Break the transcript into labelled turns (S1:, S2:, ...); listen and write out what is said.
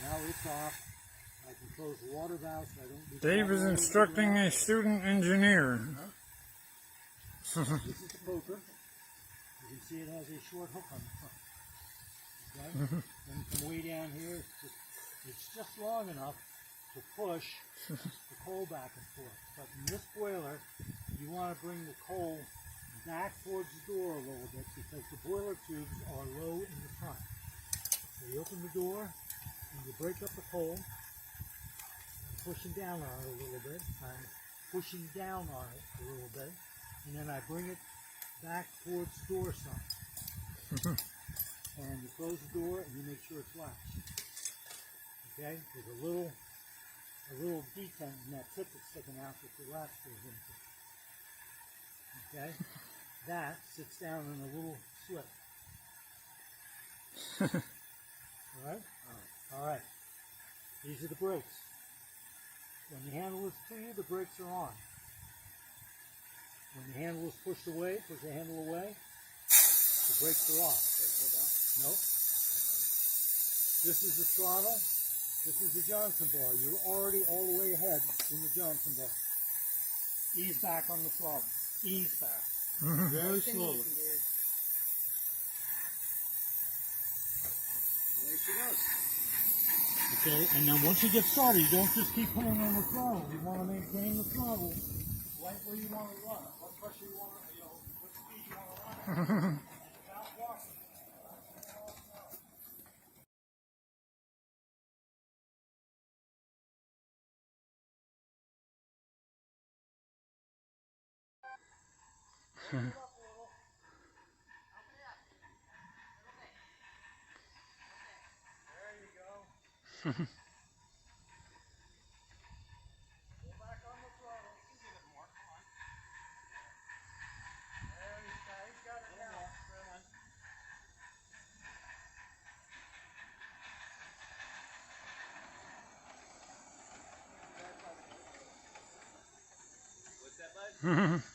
S1: now it's off. I can close the water valve so I don't leak
S2: Dave
S1: water
S2: is
S1: all over the
S2: instructing
S1: ground.
S2: a student engineer.
S1: This is the poker. You can see it has a short hook on the front. Okay? Then from way down here, it's just long enough to push the coal back and forth. But in this boiler, you want to bring the coal back towards the door a little bit because the boiler tubes are low in the front. So you open the door and you break up the coal. I'm pushing down on it a little bit. I'm pushing down on it a little bit. And then I bring it back towards the door some. And you close the door and you make sure it's latched. Okay? There's a little detent in that tip that's sticking out that the latch goes into. Okay? That sits down in a little slit. Alright? Alright. These are the brakes. When the handle is to you, the brakes are on. When the handle is pushed away, push the handle away, the brakes are off. Nope. This is the throttle. This is the Johnson bar. You're already all the way ahead in the Johnson bar. Ease back on the throttle. Ease back. Very slowly.
S3: There she goes.
S1: Okay, and then once you get started, you don't just keep putting on the throttle. You want to maintain the throttle right where you want to run it. What pressure you want to, what speed you want to run it. Without walking. There you go. Go back on the throttle. You can give it more. Come on. There you go. He's got it now.
S3: What's that, bud?